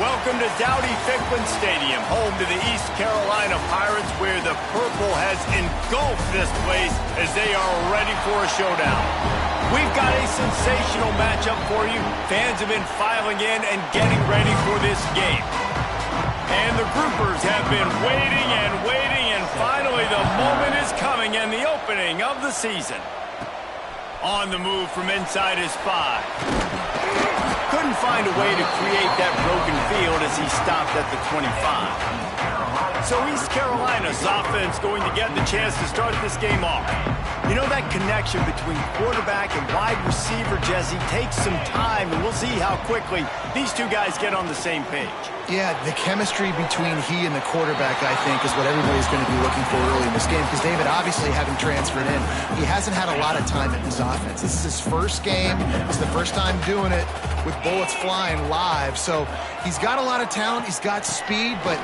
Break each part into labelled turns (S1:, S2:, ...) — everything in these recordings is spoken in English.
S1: Welcome to Dowdy-Ficklen Stadium, home to the East Carolina Pirates, where the purple has engulfed this place as they are ready for a showdown. We've got a sensational matchup for you. Fans have been filing in and getting ready for this game. And the groupers have been waiting, and finally the moment is coming and the opening of the season. On the move from inside his 5. Couldn't find a way to create that broken field as he stopped at the 25. So East Carolina's offense going to get the chance to start this game off. You know, that connection between quarterback and wide receiver, Jesse, takes some time, and we'll see how quickly these two guys get on the same page.
S2: Yeah, the chemistry between he and the quarterback, I think, is what everybody's going to be looking for early in this game, because David, obviously, having transferred in, he hasn't had a lot of time in this offense. This is his first game. It's the first time doing it with bullets flying live. So he's got a lot of talent. He's got speed, but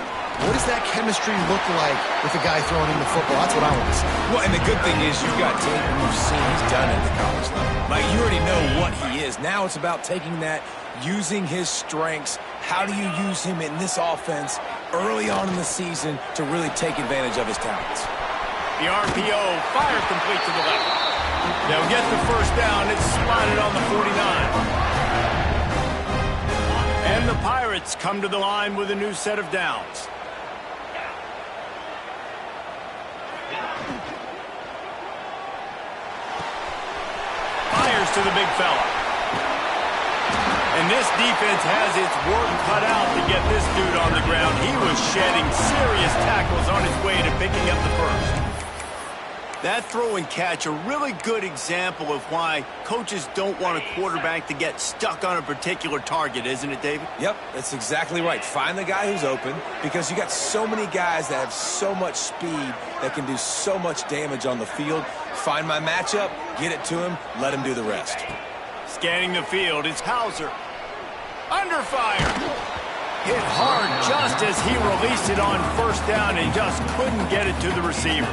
S2: what does that chemistry look like with the guy throwing him the football? That's what I want to see.
S3: Well, and the good thing is you've got tape and you've seen he's done it at the college level. Like, you already know what he is. Now it's about taking that, using his strengths. How do you use him in this offense early on in the season to really take advantage of his talents?
S1: The RPO fires complete to the left. They'll get the first down. It's spotted on the 49. And the Pirates come to the line with a new set of downs. Fires to the big fella. And this defense has its work cut out to get this dude on the ground. He was shedding serious tackles on his way to picking up the first. That throw and catch, a really good example of why coaches don't want a quarterback to get stuck on a particular target, isn't it, David?
S3: Yep, that's exactly right. Find the guy who's open, because you got so many guys that have so much speed that can do so much damage on the field. Find my matchup, get it to him, let him do the rest.
S1: Scanning the field, it's Hauser. Under fire. Hit hard just as he released it on first down and just couldn't get it to the receiver.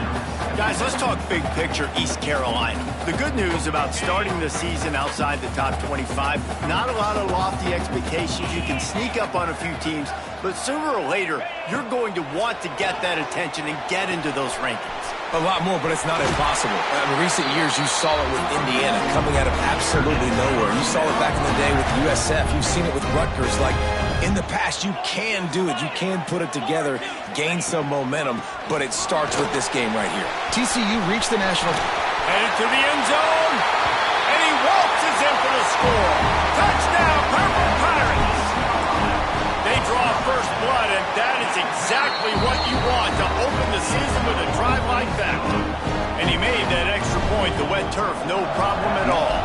S1: Guys, let's talk big picture East Carolina. The good news about starting the season outside the top 25, not a lot of lofty expectations. You can sneak up on a few teams, but sooner or later, you're going to want to get that attention and get into those rankings.
S3: A lot more, but it's not impossible. In recent years, you saw it with Indiana coming out of absolutely nowhere. You saw it back in the day with USF. You've seen it with Rutgers. Like, in the past, you can do it. You can put it together, gain some momentum, but it starts with this game right here.
S2: TCU reached the national...
S1: Headed to the end zone, and he waltzes in for the score. Touchdown, Purple Pirates! They draw first blood, and that is exactly what you want to open the season with a drive like that. And he made that extra point, the wet turf, no problem at all.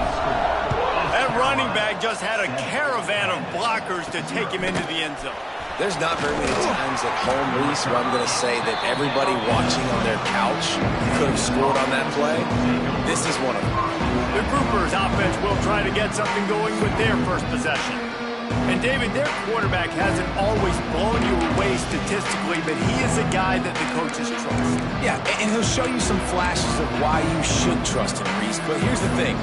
S1: That running back just had a caravan of blockers to take him into the end zone.
S3: There's not very many times at home, Reese, where I'm going to say that everybody watching on their couch could have scored on that play. This is one of them.
S1: The Groupers' offense will try to get something going with their first possession. And, David, their quarterback hasn't always blown you away statistically, but he is a guy that the coaches trust.
S3: Yeah, and he'll show you some flashes of why you should trust him, Reese. But here's the thing.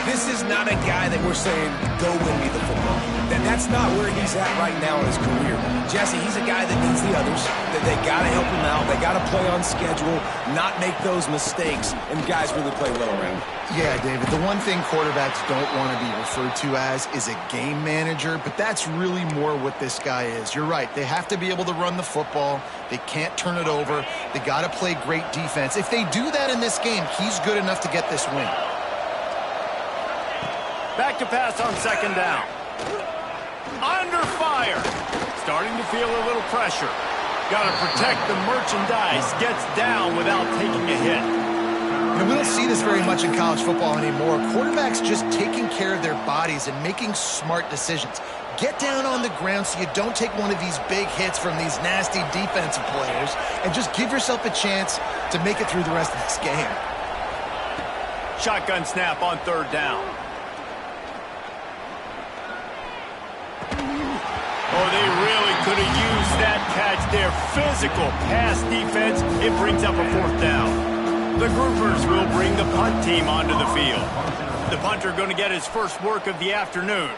S3: This is not a guy that we're saying, go win me the football. That's not where he's at right now in his career. Jesse, he's a guy that needs the others. That they got to help him out. They got to play on schedule, not make those mistakes, and guys really play well around.
S2: Yeah, David, the one thing quarterbacks don't want to be referred to as is a game manager, but that's really more what this guy is. You're right. They have to be able to run the football. They can't turn it over. They got to play great defense. If they do that in this game, he's good enough to get this win.
S1: Back to pass on second down. Under fire. Starting to feel a little pressure. Got to protect the merchandise. Gets down without taking a hit.
S2: And we don't see this very much in college football anymore. Quarterbacks just taking care of their bodies and making smart decisions. Get down on the ground so you don't take one of these big hits from these nasty defensive players, and just give yourself a chance to make it through the rest of this game.
S1: Shotgun snap on third down. Oh, they really could have used that catch there. Physical pass defense. It brings up a fourth down. The Groupers will bring the punt team onto the field. The punter going to get his first work of the afternoon.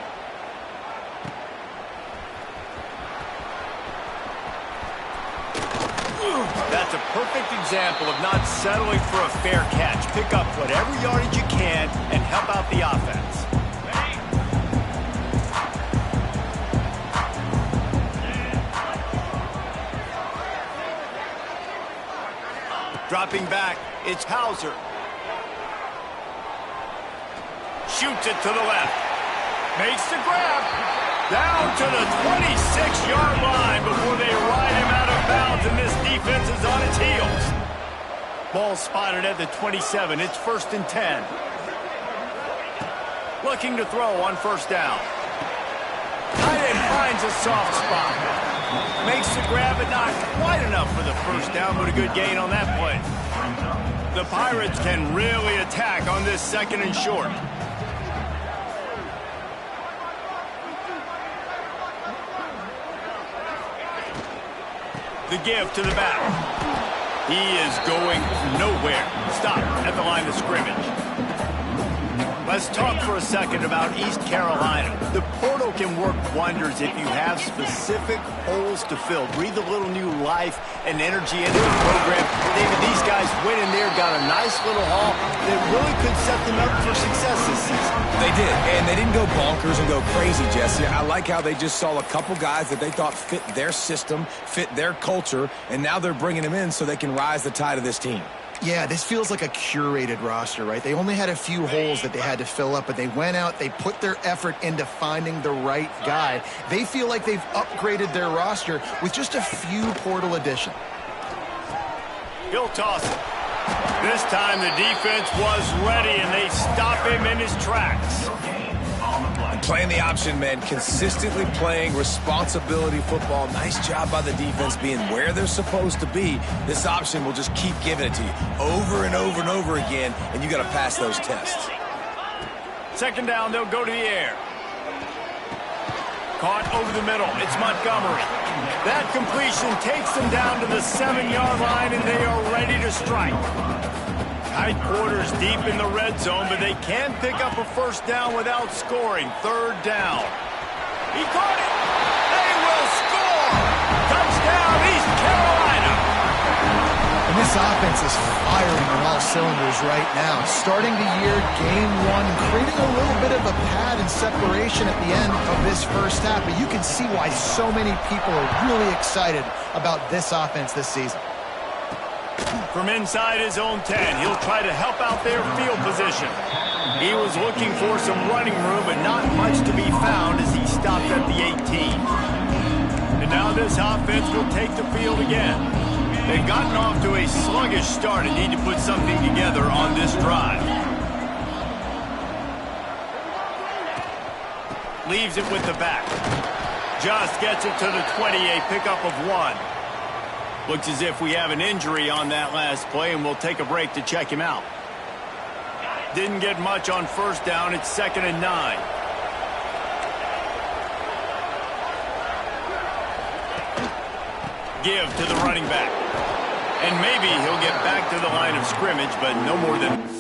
S1: That's a perfect example of not settling for a fair catch. Pick up whatever yardage you can and help out the offense. Dropping back, it's Hauser. Shoots it to the left. Makes the grab. Down to the 26-yard line before they ride him out of bounds, and this defense is on its heels. Ball spotted at the 27. It's 1st and 10. Looking to throw on 1st down. Tight end finds a soft spot. Makes the grab, but not quite enough for the 1st down, but a good gain on that play. The Pirates can really attack on this 2nd and short. The give to the back. He is going nowhere. Stop at the line of scrimmage. Let's talk for a second about East Carolina. The portal can work wonders if you have specific holes to fill. Breathe a little new life and energy into the program. David, these guys went in there, got a nice little haul that really could set them up for success this season.
S3: They did, and they didn't go bonkers and go crazy, Jesse. I like how they just saw a couple guys that they thought fit their system, fit their culture, and now they're bringing them in so they can rise the tide of this team.
S2: Yeah, this feels like a curated roster, right? They only had a few holes that they had to fill up, but they went out, they put their effort into finding the right guy. They feel like they've upgraded their roster with just a few portal additions.
S1: He'll toss it. This time the defense was ready, and they stop him in his tracks.
S3: Playing the option, man. Consistently playing responsibility football. Nice job by the defense being where they're supposed to be. This option will just keep giving it to you over and over and over again, and you got to pass those tests.
S1: 2nd down, they'll go to the air. Caught over the middle. It's Montgomery. That completion takes them down to the 7-yard line, and they are ready to strike. Tight quarters deep in the red zone, but they can pick up a 1st down without scoring. 3rd down. He caught it. They will score. Touchdown, East Carolina.
S2: And this offense is firing on all cylinders right now. Starting the year, game 1, creating a little bit of a pad and separation at the end of this 1st half. But you can see why so many people are really excited about this offense this season.
S1: From inside his own 10, he'll try to help out their field position. He was looking for some running room, but not much to be found as he stopped at the 18. And now this offense will take the field again. They've gotten off to a sluggish start and need to put something together on this drive. Leaves it with the back. Just gets it to the 20, a pickup of 1. Looks as if we have an injury on that last play, and we'll take a break to check him out. Didn't get much on 1st down. It's 2nd and 9. Give to the running back. And maybe he'll get back to the line of scrimmage, but no more than...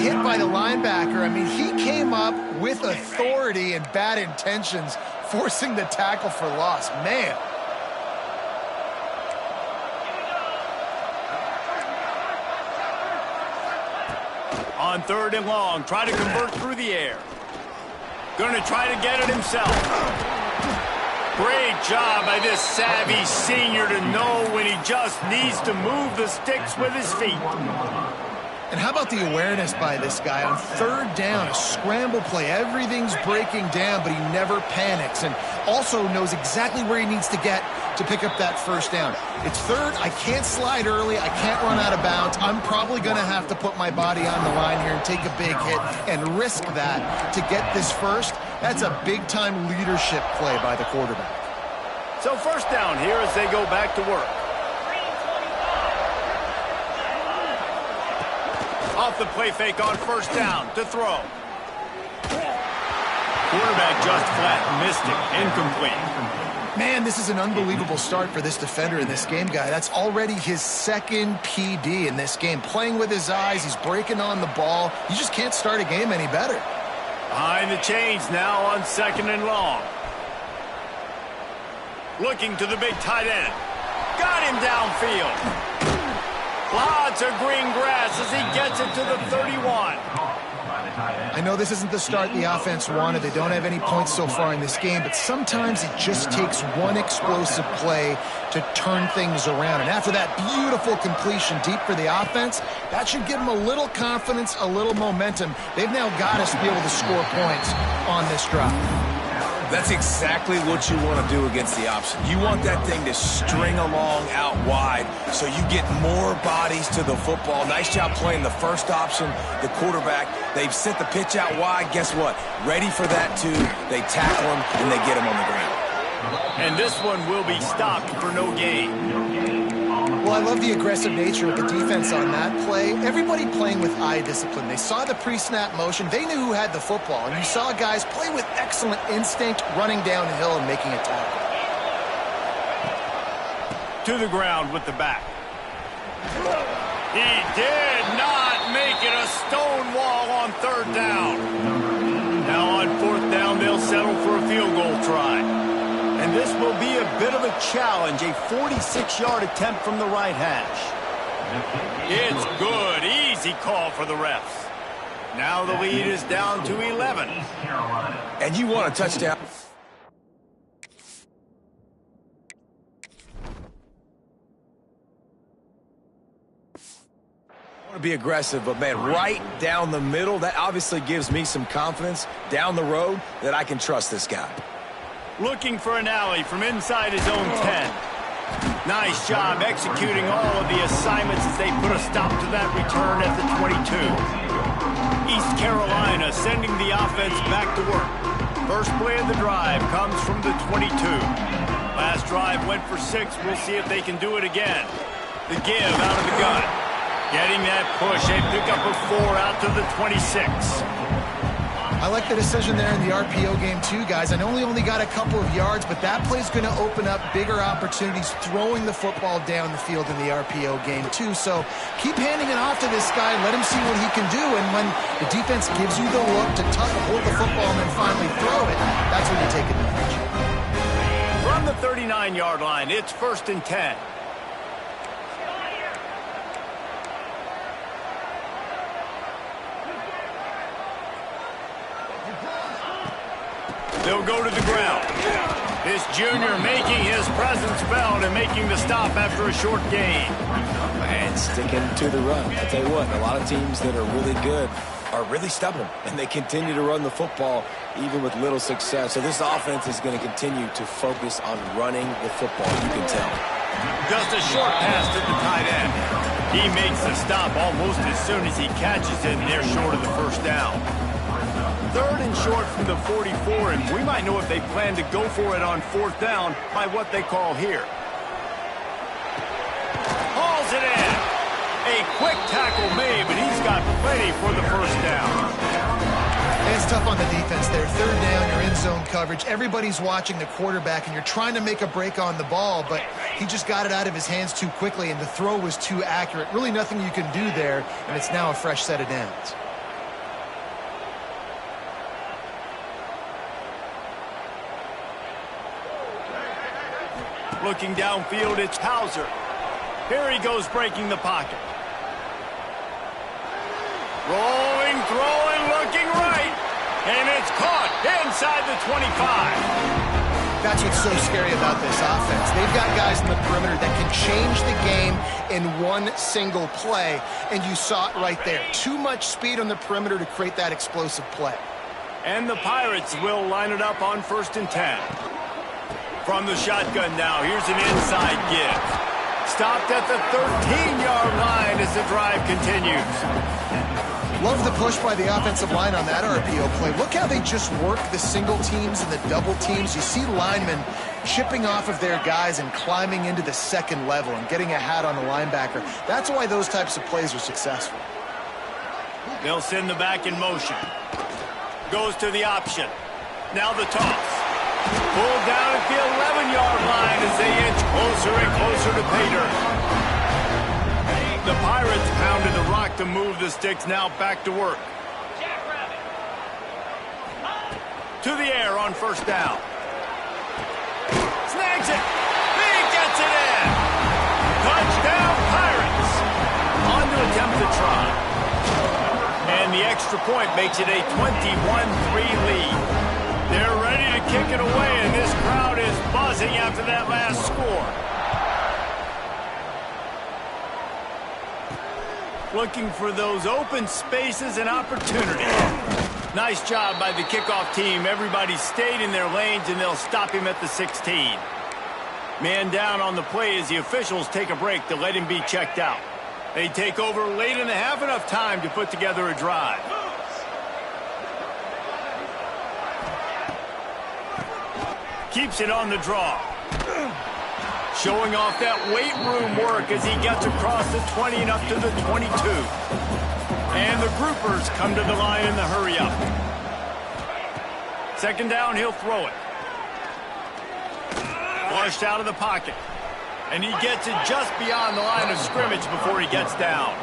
S2: hit by the linebacker. I mean, he came up with authority and bad intentions, forcing the tackle for loss. Man.
S1: On 3rd and long, try to convert through the air. Going to try to get it himself. Great job by this savvy senior to know when he just needs to move the sticks with his feet.
S2: And how about the awareness by this guy on 3rd down, a scramble play. Everything's breaking down, but he never panics and also knows exactly where he needs to get to pick up that 1st down. It's 3rd. I can't slide early. I can't run out of bounds. I'm probably going to have to put my body on the line here and take a big hit and risk that to get this 1st. That's a big-time leadership play by the quarterback.
S1: So 1st down here as they go back to work. Off the play fake on 1st down to throw. Quarterback just flat, missed it, incomplete.
S2: Man, this is an unbelievable start for this defender in this game, guy. That's already his 2nd PD in this game. Playing with his eyes, he's breaking on the ball. You just can't start a game any better.
S1: Behind the chains now on 2nd and long. Looking to the big tight end. Got him downfield. Lots of green grass as he gets it to the 31.
S2: I know this isn't the start the offense wanted. They don't have any points so far in this game, but sometimes it just takes one explosive play to turn things around. And after that beautiful completion deep for the offense, that should give them a little confidence, a little momentum. They've now got us to be able to score points on this drive.
S3: That's exactly what you want to do against the option. You want that thing to string along out wide so you get more bodies to the football. Nice job playing the 1st option, the quarterback. They've sent the pitch out wide. Guess what? Ready for that, too. They tackle him, and they get him on the ground.
S1: And this one will be stopped for no gain.
S2: Well, I love the aggressive nature of the defense on that play. Everybody playing with eye discipline. They saw the pre-snap motion. They knew who had the football. And you saw guys play with excellent instinct, running downhill and making a tackle.
S1: To the ground with the back. He did not make it a stone wall on 3rd down. Now on 4th down, they'll settle for a field goal try. And this will be a bit of a challenge, a 46-yard attempt from the right hash. It's good. Easy call for the refs. Now the lead is down to 11.
S3: And you want a touchdown. I want to be aggressive, but, man, right down the middle, that obviously gives me some confidence down the road that I can trust this guy.
S1: Looking for an alley from inside his own 10. Nice job executing all of the assignments as they put a stop to that return at the 22. East Carolina sending the offense back to work. First play of the drive comes from the 22. Last drive went for 6. We'll see if they can do it again. The give out of the gun. Getting that push. A pickup of 4 out to the 26.
S2: I like the decision there in the RPO game too, guys. I know he only got a couple of yards, but that play's going to open up bigger opportunities throwing the football down the field in the RPO game too. So keep handing it off to this guy. Let him see what he can do. And when the defense gives you the look to hold the football and then finally throw it, that's when you take advantage.
S1: From the 39-yard line, it's 1st and 10. They'll go to the ground. This junior making his presence felt and making the stop after a short gain.
S3: And sticking to the run. I'll tell you what, a lot of teams that are really good are really stubborn, and they continue to run the football even with little success. So this offense is going to continue to focus on running the football, you can tell.
S1: Just a short pass to the tight end. He makes the stop almost as soon as he catches it, and they're short of the 1st down. 3rd and short from the 44, and we might know if they plan to go for it on 4th down by what they call here. Hauls it in. A quick tackle made, but he's got plenty for the 1st down.
S2: And it's tough on the defense there. 3rd down, you're in zone coverage. Everybody's watching the quarterback, and you're trying to make a break on the ball, but he just got it out of his hands too quickly, and the throw was too accurate. Really nothing you can do there, and it's now a fresh set of downs.
S1: Looking downfield, it's Hauser. Here he goes breaking the pocket. Rolling, throwing, looking right. And it's caught inside the 25.
S2: That's what's so scary about this offense. They've got guys in the perimeter that can change the game in one single play, and you saw it right there. Too much speed on the perimeter to create that explosive play.
S1: And the Pirates will line it up on 1st and 10. From the shotgun now, here's an inside give. Stopped at the 13-yard line as the drive continues.
S2: Love the push by the offensive line on that RPO play. Look how they just work the single teams and the double teams. You see linemen chipping off of their guys and climbing into the second level and getting a hat on the linebacker. That's why those types of plays are successful.
S1: They'll send the back in motion. Goes to the option. Now the toss. Pulled down at the 11-yard line as they inch closer and closer to pay dirt. The Pirates pounded the rock to move the sticks, now back to work. To the air on 1st down. Snags it. He gets it in. Touchdown, Pirates. On to attempt the try. And the extra point makes it a 21-3 lead. They're ready to kick it away, and this crowd is buzzing after that last score. Looking for those open spaces and opportunities. Nice job by the kickoff team. Everybody stayed in their lanes, and they'll stop him at the 16. Man down on the play as the officials take a break to let him be checked out. They take over late and have enough time to put together a drive. Keeps it on the draw. Showing off that weight room work as he gets across the 20 and up to the 22. And the groupers come to the line in the hurry up. 2nd down, he'll throw it. Flushed out of the pocket. And he gets it just beyond the line of scrimmage before he gets down.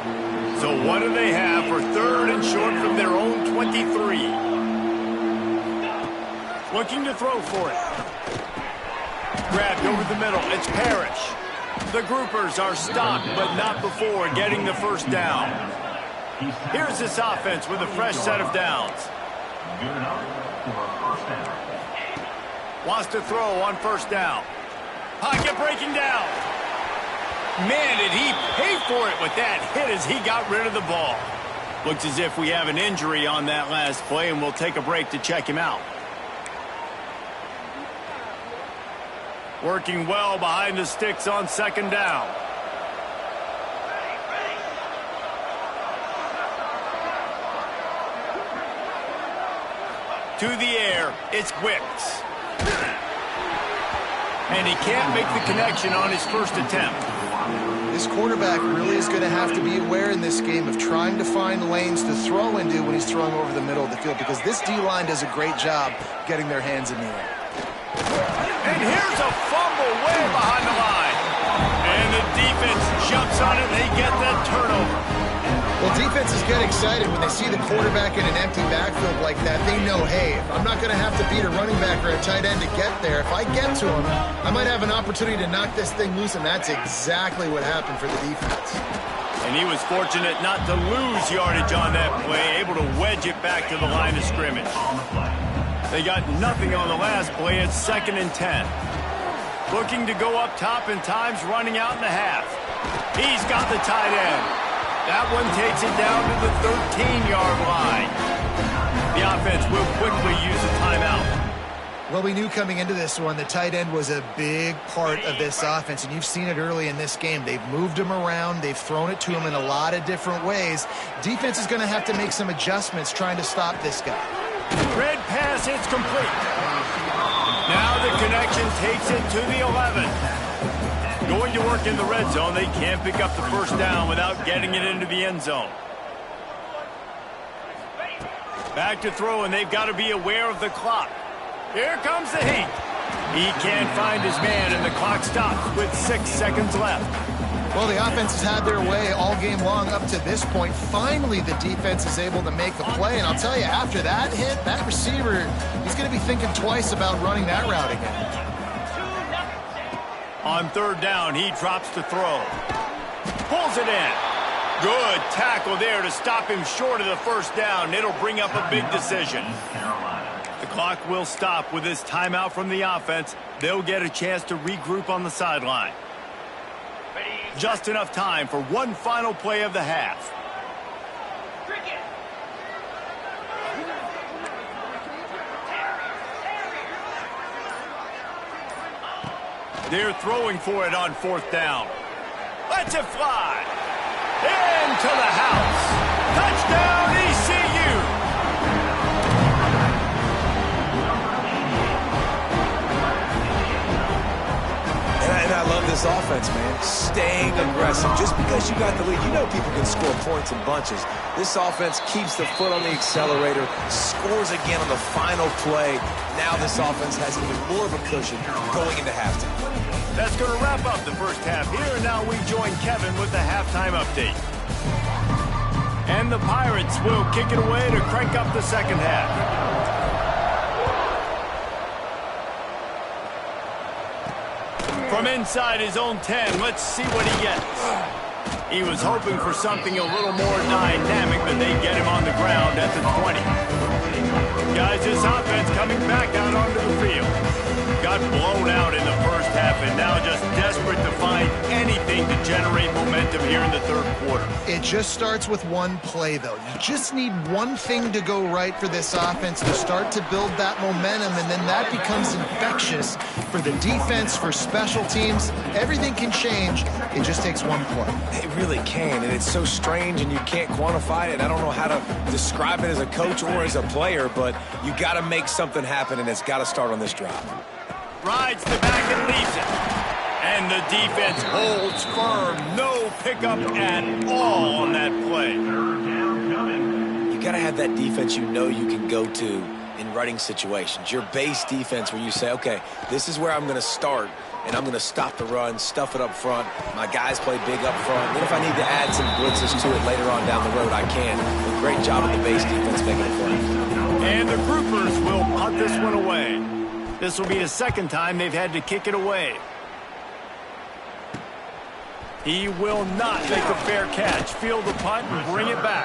S1: So what do they have for 3rd and short from their own 23? Looking to throw for it. Grabbed over the middle. It's Parrish. The groupers are stopped, but not before getting the 1st down. Here's this offense with a fresh set of downs. Wants to throw on 1st down. Pocket breaking down. Man, did he pay for it with that hit as he got rid of the ball. Looks as if we have an injury on that last play, and we'll take a break to check him out. Working well behind the sticks on 2nd down. To the air, it's Wicks. And he can't make the connection on his 1st attempt.
S2: This quarterback really is going to have to be aware in this game of trying to find lanes to throw into when he's throwing over the middle of the field, because this D-line does a great job getting their hands in the air.
S1: And here's a fumble way behind the line. And the defense jumps on it. They get that turnover.
S2: Well, defenses get excited when they see the quarterback in an empty backfield like that. They know, hey, if I'm not going to have to beat a running back or a tight end to get there, if I get to him, I might have an opportunity to knock this thing loose, and that's exactly what happened for the defense.
S1: And he was fortunate not to lose yardage on that play, able to wedge it back to the line of scrimmage. They got nothing on the last play. It's 2nd and 10. Looking to go up top, and time's running out in the half. He's got the tight end. That one takes it down to the 13-yard line. The offense will quickly use a timeout.
S2: Well, we knew coming into this one the tight end was a big part of this offense, and you've seen it early in this game. They've moved him around. They've thrown it to him in a lot of different ways. Defense is going to have to make some adjustments trying to stop this guy.
S1: Red pass, it's complete. Now the connection takes it to the 11. Going to work in the red zone. They can't pick up the 1st down without getting it into the end zone. Back to throw, and they've got to be aware of the clock. Here comes the heat. He can't find his man, and the clock stops with 6 seconds left.
S2: Well, the offense has had their way all game long up to this point. Finally, the defense is able to make a play, and I'll tell you, after that hit, that receiver, he's going to be thinking twice about running that route again.
S1: On third down, he drops to throw. Pulls it in. Good tackle there to stop him short of the first down. It'll bring up a big decision. The clock will stop with this timeout from the offense. They'll get a chance to regroup on the sideline. Just enough time for one final play of the half. They're throwing for it on fourth down. Lets it fly. Into the house. Touchdown, ECU.
S3: And I love this offense, man. Staying aggressive. Just because you got the lead, you know people can score points in bunches. This offense keeps the foot on the accelerator, scores again on the final play. Now this offense has even more of a cushion going into halftime.
S1: That's going to wrap up the first half here. And now we join Kevin with the halftime update. And the Pirates will kick it away to crank up the second half. From inside his own 10, let's see what he gets. He was hoping for something a little more dynamic, but they get him on the ground at the 20. Guys, this offense coming back out onto the field. Got blown out in the first half and now just desperate to find anything to generate momentum here in the third quarter.
S2: It just starts with one play, though. You just need one thing to go right for this offense to start to build that momentum, and then that becomes infectious for the defense, for special teams. Everything can change. It just takes one play.
S3: It really can, and it's so strange, and you can't quantify it. I don't know how to describe it as a coach or as a player, but you got to make something happen, and it's got to start on this drive.
S1: Rides the back and leaves it. And the defense holds firm. No pickup at all on that play.
S3: You got to have that defense you know you can go to in running situations. Your base defense where you say, okay, this is where I'm going to start, and I'm going to stop the run, stuff it up front. My guys play big up front. Then if I need to add some blitzes to it later on down the road, I can. A great job of the base defense making a play.
S1: And the Groupers will punt this one away. This will be the second time they've had to kick it away. He will not make a fair catch. Field the punt and bring it back.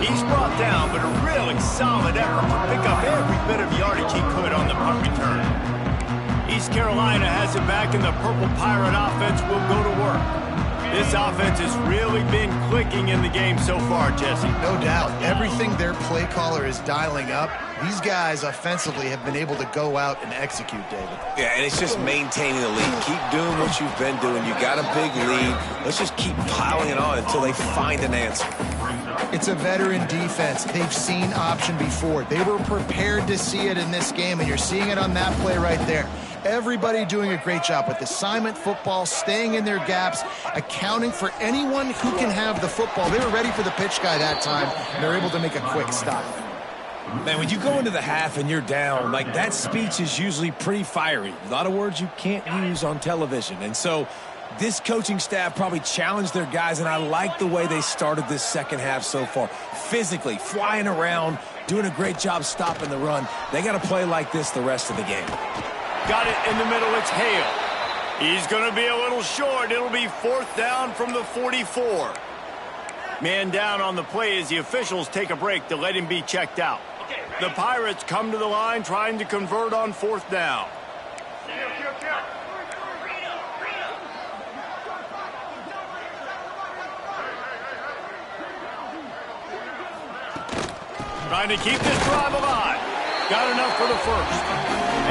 S1: He's brought down, but a really solid effort to pick up every bit of yardage he could on the punt return. East Carolina has it back, and the Purple Pirate offense will go to work. This offense has really been clicking in the game so far, Jesse.
S2: No doubt. Everything their play caller is dialing up, these guys offensively have been able to go out and execute, David.
S3: Yeah, and it's just maintaining the lead. Keep doing what you've been doing. You got a big lead. Let's just keep piling it on until they find an answer.
S2: It's a veteran defense. They've seen option before. They were prepared to see it in this game, and you're seeing it on that play right there. Everybody doing a great job with assignment football, staying in their gaps, accounting for anyone who can have the football. They were ready for the pitch guy that time, and they're able to make a quick stop.
S3: Man, when you go into the half and you're down, like that speech is usually pretty fiery. A lot of words you can't use on television. And so this coaching staff probably challenged their guys, and I like the way they started this second half so far. Physically, flying around, doing a great job stopping the run. They got to play like this the rest of the game.
S1: Got it in the middle. It's Hale. He's going to be a little short. It'll be fourth down from the 44. Man down on the play as the officials take a break to let him be checked out. The Pirates come to the line trying to convert on fourth down. Trying to keep this drive alive. Got enough for the first.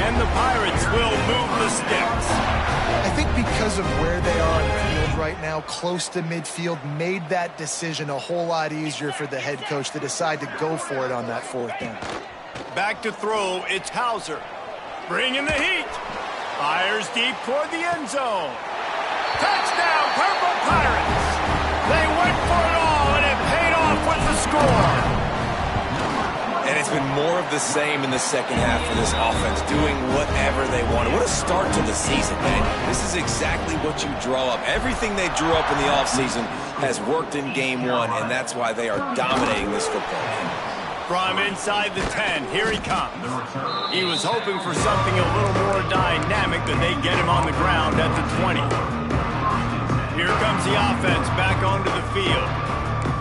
S1: And the Pirates will move the sticks.
S2: I think because of where they are on the field right now, close to midfield, made that decision a whole lot easier for the head coach to decide to go for it on that fourth down.
S1: Back to throw, it's Hauser. Bringing the heat. Fires deep toward the end zone. Touchdown, Purple Pirates. They went for it all, and it paid off with the score.
S3: And it's been more of the same in the second half for this offense, doing whatever they wanted. What a start to the season, man. This is exactly what you draw up. Everything they drew up in the offseason has worked in game one, and that's why they are dominating this football game.
S1: From inside the 10, here he comes. He was hoping for something a little more dynamic, and they get him on the ground at the 20. Here comes the offense back onto the field.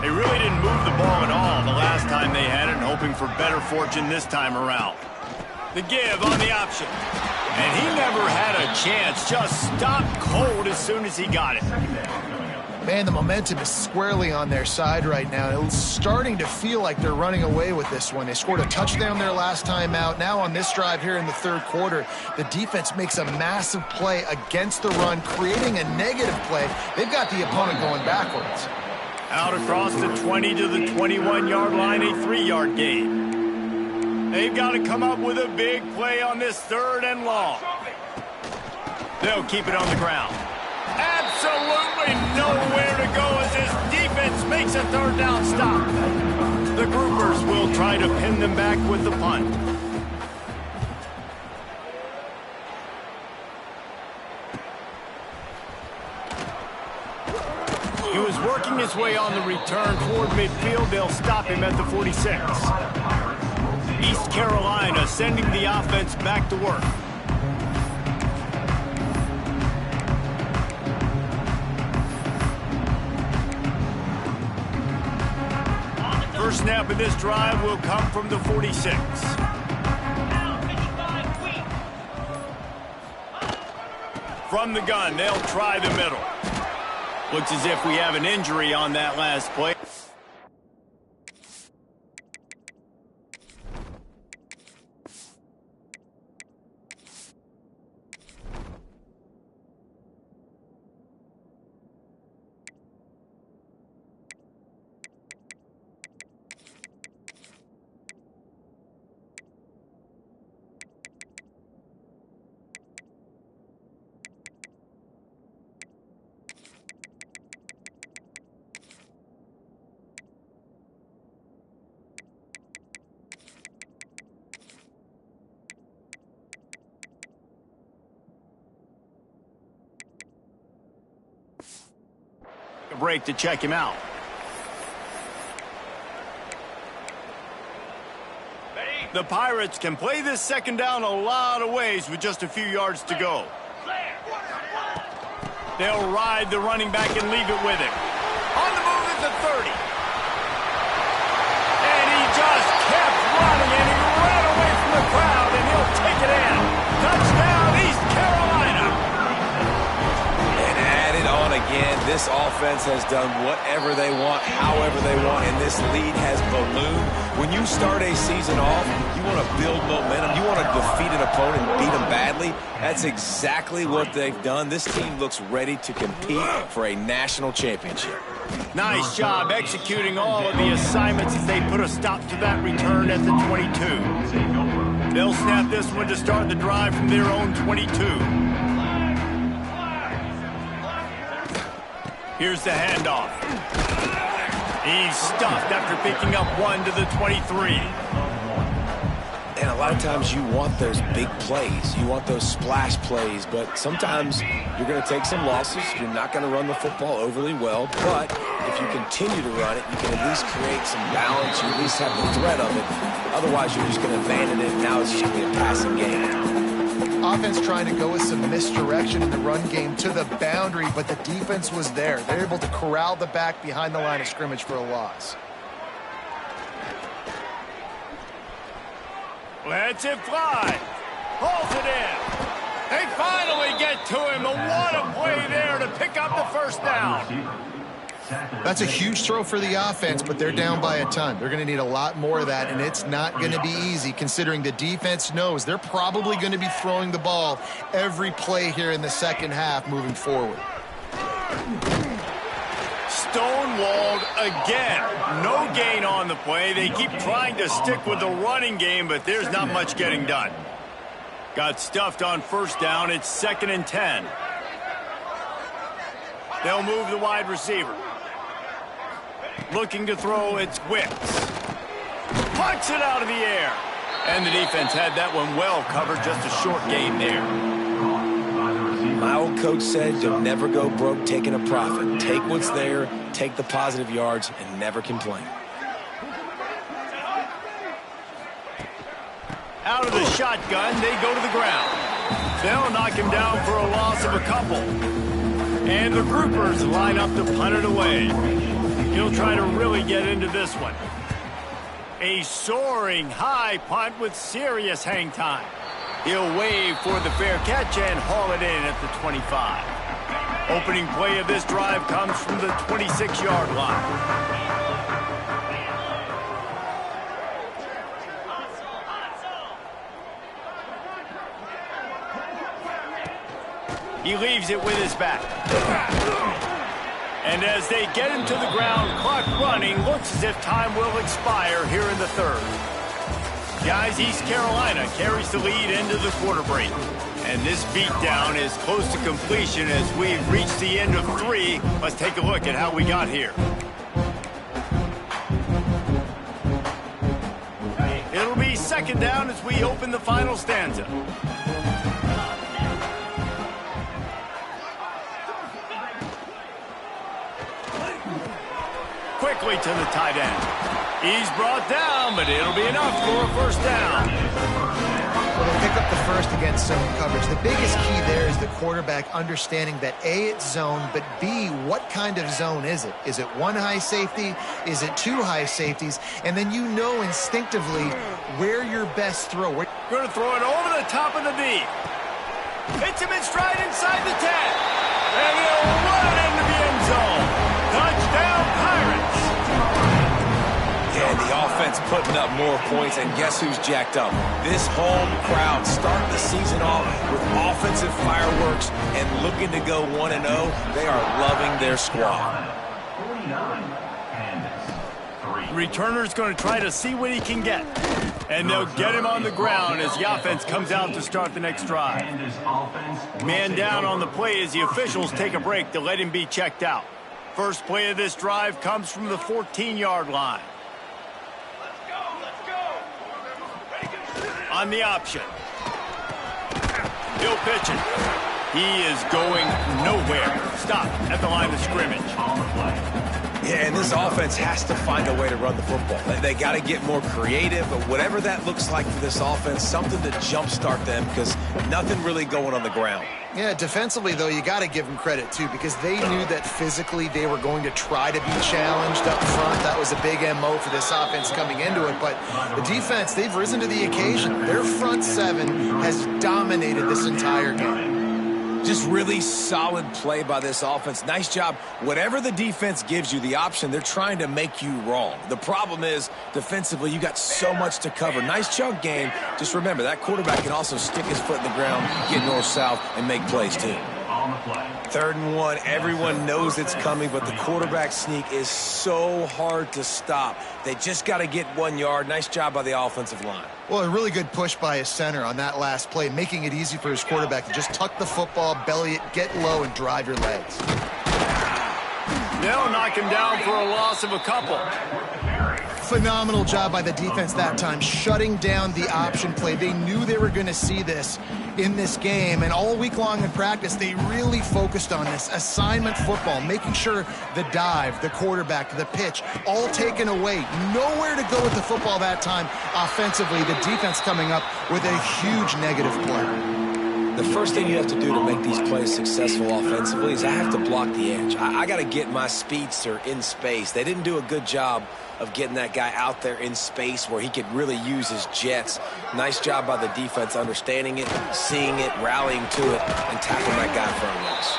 S1: They really didn't move the ball at all the last time they had it, and hoping for better fortune this time around. The give on the option. And he never had a chance. Just stopped cold as soon as he got it.
S2: Man, the momentum is squarely on their side right now. It's starting to feel like they're running away with this one. They scored a touchdown their last time out. Now on this drive here in the third quarter, the defense makes a massive play against the run, creating a negative play. They've got the opponent going backwards.
S1: Out across the 20 to the 21-yard line, a 3-yard gain. They've got to come up with a big play on this 3rd and long. They'll keep it on the ground. Absolutely nowhere to go as this defense makes a 3rd down stop. The groupers will try to pin them back with the punt. He was working his way on the return toward midfield. They'll stop him at the 46. East Carolina sending the offense back to work. First snap of this drive will come from the 46. From the gun, they'll try the middle. Looks as if we have an injury on that last play. A break to check him out. The Pirates can play this 2nd down a lot of ways with just a few yards to go. They'll ride the running back and leave it with him. On the move at the 30. And he just kept running, and he ran away from the crowd, and he'll take it in. Touchdown, East Carolina.
S3: And add it on again. This offense has done whatever they want, however they want, and this lead has ballooned. When you start a season off, you want to build momentum. You want to defeat an opponent and beat them badly. That's exactly what they've done. This team looks ready to compete for a national championship.
S1: Nice job executing all of the assignments as they put a stop to that return at the 22. They'll snap this one to start the drive from their own 22. Here's the handoff. He's stuffed after picking up one to the 23.
S3: And a lot of times you want those big plays. You want those splash plays, but sometimes you're going to take some losses. You're not going to run the football overly well, but if you continue to run it, you can at least create some balance. You at least have the threat of it. Otherwise, you're just going to abandon it. Now it's just going to be a passing game.
S2: Offense trying to go with some misdirection in the run game to the boundary, but the defense was there. They're able to corral the back behind the line of scrimmage for a loss.
S1: Lets it fly. Pulls it in. They finally get to him. What a play there to pick up the 1st down.
S2: That's a huge throw for the offense, but they're down by a ton. They're going to need a lot more of that, and it's not going to be easy considering the defense knows they're probably going to be throwing the ball every play here in the 2nd half moving forward.
S1: Stonewalled again. No gain on the play. They keep trying to stick with the running game, but there's not much getting done. Got stuffed on 1st down. It's 2nd and 10. They'll move the wide receiver. Looking to throw, it's Wicks. Pucks it out of the air. And the defense had that one well covered. Just a short gain there.
S3: My old coach said you'll never go broke taking a profit. Take what's there, take the positive yards, and never complain.
S1: Out of the shotgun, they go to the ground. They'll knock him down for a loss of a couple. And the groupers line up to punt it away. He'll try to really get into this one. A soaring high punt with serious hang time. He'll wave for the fair catch and haul it in at the 25. Opening play of this drive comes from the 26-yard line. He leaves it with his back. And as they get him to the ground, clock running, looks as if time will expire here in the third. Guys, East Carolina carries the lead into the quarter break. And this beatdown is close to completion as we've reached the end of 3. Let's take a look at how we got here. It'll be second down as we open the final stanza. Quickly to the tight end. He's brought down, but it'll be enough for a first down.
S2: Well, they'll pick up the first against zone coverage. The biggest key there is the quarterback understanding that A, it's zone, but B, what kind of zone is it? Is it one high safety? Is it two high safeties? And then you know instinctively where your best throw.
S1: Going to throw it over the top of the D. Hits him in stride inside the 10. And he'll run it into the end zone. Touchdown, Pirates.
S3: Yeah, the offense putting up more points, and guess who's jacked up? This home crowd starting the season off with offensive fireworks and looking to go 1-0. They are loving their squad.
S1: Returner's going to try to see what he can get. And they'll get him on the ground as the offense comes out to start the next drive. Man down on the play as the officials take a break to let him be checked out. First play of this drive comes from the 14-yard line. On the option. He'll pitch it. He is going nowhere. Stop at the line of scrimmage.
S3: Yeah, and this offense has to find a way to run the football. They got to get more creative, but whatever that looks like for this offense, something to jumpstart them because nothing really going on the ground.
S2: Yeah, defensively, though, you got to give them credit, too, because they knew that physically they were going to try to be challenged up front. That was a big MO for this offense coming into it. But the defense, they've risen to the occasion. Their front seven has dominated this entire game.
S3: Just really solid play by this offense. Nice job. Whatever the defense gives you the option, they're trying to make you wrong. The problem is, defensively, you got so much to cover. Nice chunk game. Just remember, that quarterback can also stick his foot in the ground, get north-south, and make plays, too. 3rd and 1. Everyone knows it's coming, but the quarterback sneak is so hard to stop. They just got to get 1 yard. Nice job by the offensive line.
S2: Well, a really good push by his center on that last play, making it easy for his quarterback to just tuck the football, belly it, get low, and drive your legs.
S1: They'll knock him down for a loss of a couple.
S2: Phenomenal job by the defense that time, shutting down the option play. They knew they were going to see this in this game, and all week long in practice, they really focused on this assignment football, making sure the dive, the quarterback, the pitch, all taken away. Nowhere to go with the football that time offensively. The defense coming up with a huge negative play.
S3: The first thing you have to do to make these plays successful offensively is I have to block the edge. I got to get my speedster in space. They didn't do a good job of getting that guy out there in space where he could really use his jets. Nice job by the defense understanding it, seeing it, rallying to it, and tackling that guy for a loss.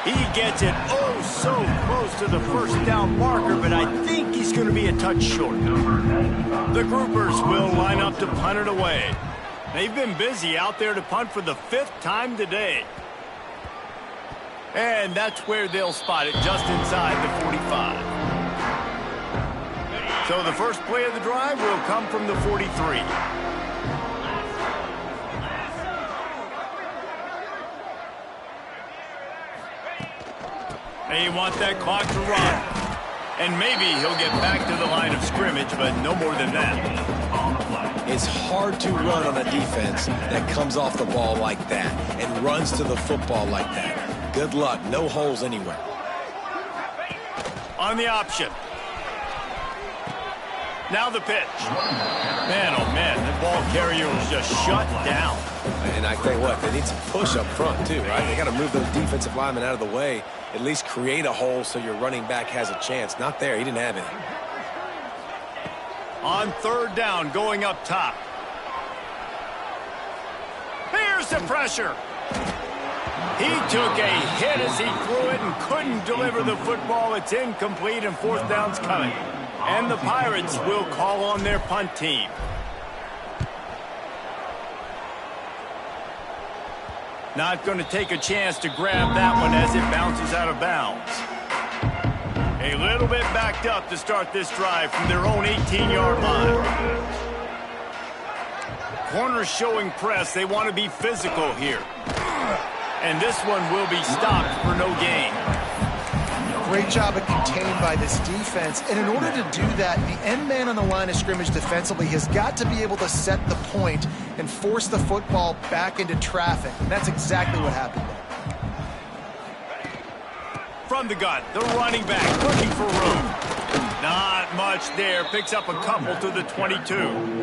S1: He gets it oh so close to the first down marker, but I think he's going to be a touch short. The groupers will line up to punt it away. They've been busy out there to punt for the 5th time today. And that's where they'll spot it, just inside the 45. So the first play of the drive will come from the 43. They want that clock to run. And maybe he'll get back to the line of scrimmage, but no more than that.
S3: It's hard to run on a defense that comes off the ball like that and runs to the football like that. Good luck. No holes anywhere.
S1: On the option. Now the pitch. Man, oh man, the ball carrier was just shut down.
S3: And I tell you what, they need some push up front too, right? They got to move those defensive linemen out of the way, at least create a hole so your running back has a chance. Not there, he didn't have it.
S1: On third down, going up top. Here's the pressure. He took a hit as he threw it and couldn't deliver the football. It's incomplete and fourth down's coming. And the Pirates will call on their punt team. Not going to take a chance to grab that one as it bounces out of bounds. A little bit backed up to start this drive from their own 18-yard line. Corners showing press. They want to be physical here. And this one will be stopped for no gain.
S2: Great job of contained by this defense. And in order to do that, the end man on the line of scrimmage defensively has got to be able to set the point and force the football back into traffic. And that's exactly what happened there.
S1: From the gun, the running back looking for room. Not much there. Picks up a couple to the 22.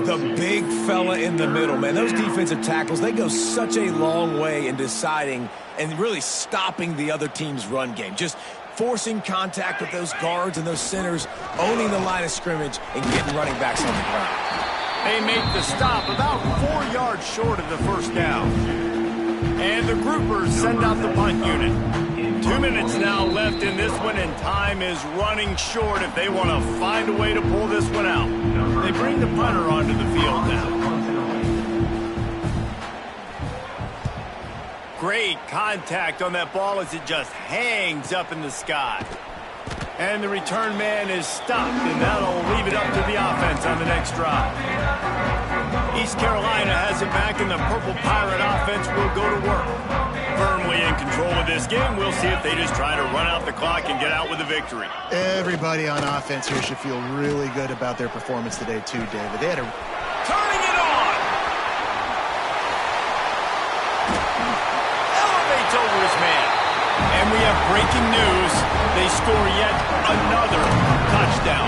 S3: The big fella in the middle, man. Those defensive tackles, they go such a long way in deciding and really stopping the other team's run game. Just forcing contact with those guards and those centers, owning the line of scrimmage, and getting running backs on the ground.
S1: They make the stop about 4 yards short of the first down. And the groupers send out the punt unit. 2 minutes now left in this one, and time is running short if they want to find a way to pull this one out. They bring the punter onto the field now. Great contact on that ball as it just hangs up in the sky. And the return man is stopped, and that'll leave it up to the offense on the next drive. East Carolina has it back, and the Purple Pirate offense will go to work. Firmly in control of this game. We'll see if they just try to run out the clock and get out with a victory.
S2: Everybody on offense here should feel really good about their performance today too, David. They had a...
S1: Turning it on! Elevates over his man. And we have breaking news. They score yet another touchdown.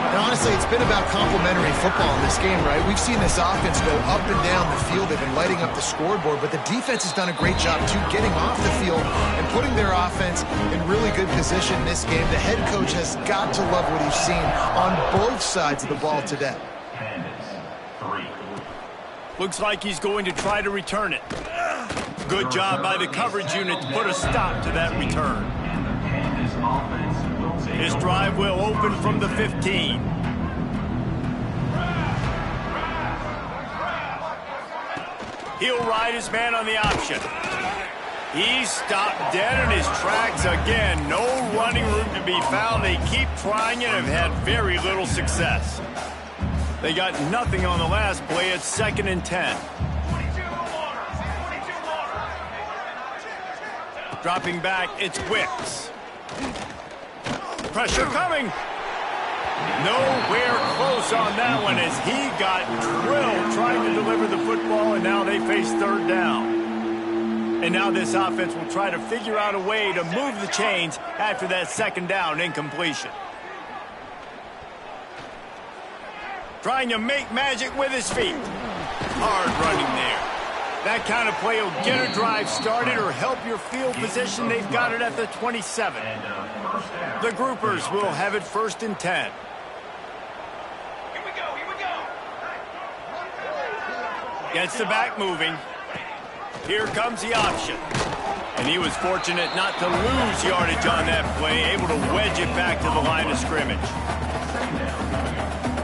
S2: And honestly, it's been about complementary football in this game, right? We've seen this offense go up and down the field. They've been lighting up the scoreboard, but the defense has done a great job, too, getting off the field and putting their offense in really good position in this game. The head coach has got to love what he's seen on both sides of the ball today.
S1: Looks like he's going to try to return it. Good job by the coverage unit to put a stop to that return. His drive will open from the 15. He'll ride his man on the option. He's stopped dead in his tracks again. No running room to be found. They keep trying it and have had very little success. They got nothing on the last play. It's 2nd and 10. Dropping back, it's Wicks. Pressure coming. Nowhere close on that one as he got drilled trying to deliver the football, and now they face third down. And now this offense will try to figure out a way to move the chains after that 2nd down incompletion. Trying to make magic with his feet. Hard running there. That kind of play will get a drive started or help your field position. They've got it at the 27. The groupers will have it 1st and 10.
S4: Here we go.
S1: Gets the back moving. Here comes the option. And he was fortunate not to lose yardage on that play, able to wedge it back to the line of scrimmage.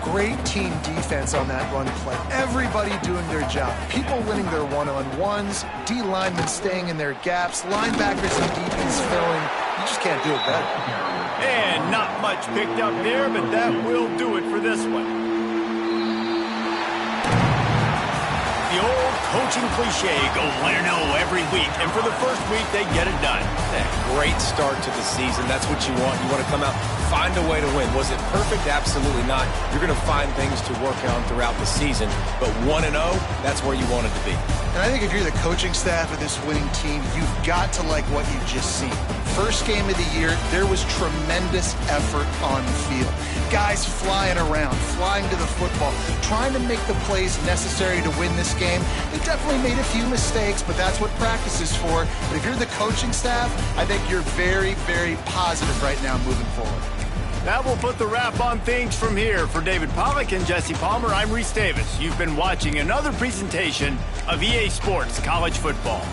S2: Great team defense on that run play. Everybody doing their job. People winning their one-on-ones, D linemen staying in their gaps, linebackers and DBs filling. You just can't do it better.
S1: And not much picked up there, but that will do it for this one. The old coaching cliche, go 1-0 every week, and for the first week, they get it done.
S3: Great start to the season. That's what you want. You want to come out, find a way to win. Was it perfect? Absolutely not. You're going to find things to work on throughout the season, but 1-0, that's where you want it to be.
S2: And I think if you're the coaching staff of this winning team, you've got to like what you've just seen. First game of the year, there was tremendous effort on the field. Guys flying around, flying to the football, trying to make the plays necessary to win this game. They definitely made a few mistakes, but that's what practice is for. But if you're the coaching staff, I think you're very, very positive right now moving forward.
S1: That will put the wrap on things from here. For David Pollack and Jesse Palmer, I'm Reese Davis. You've been watching another presentation of EA Sports College Football.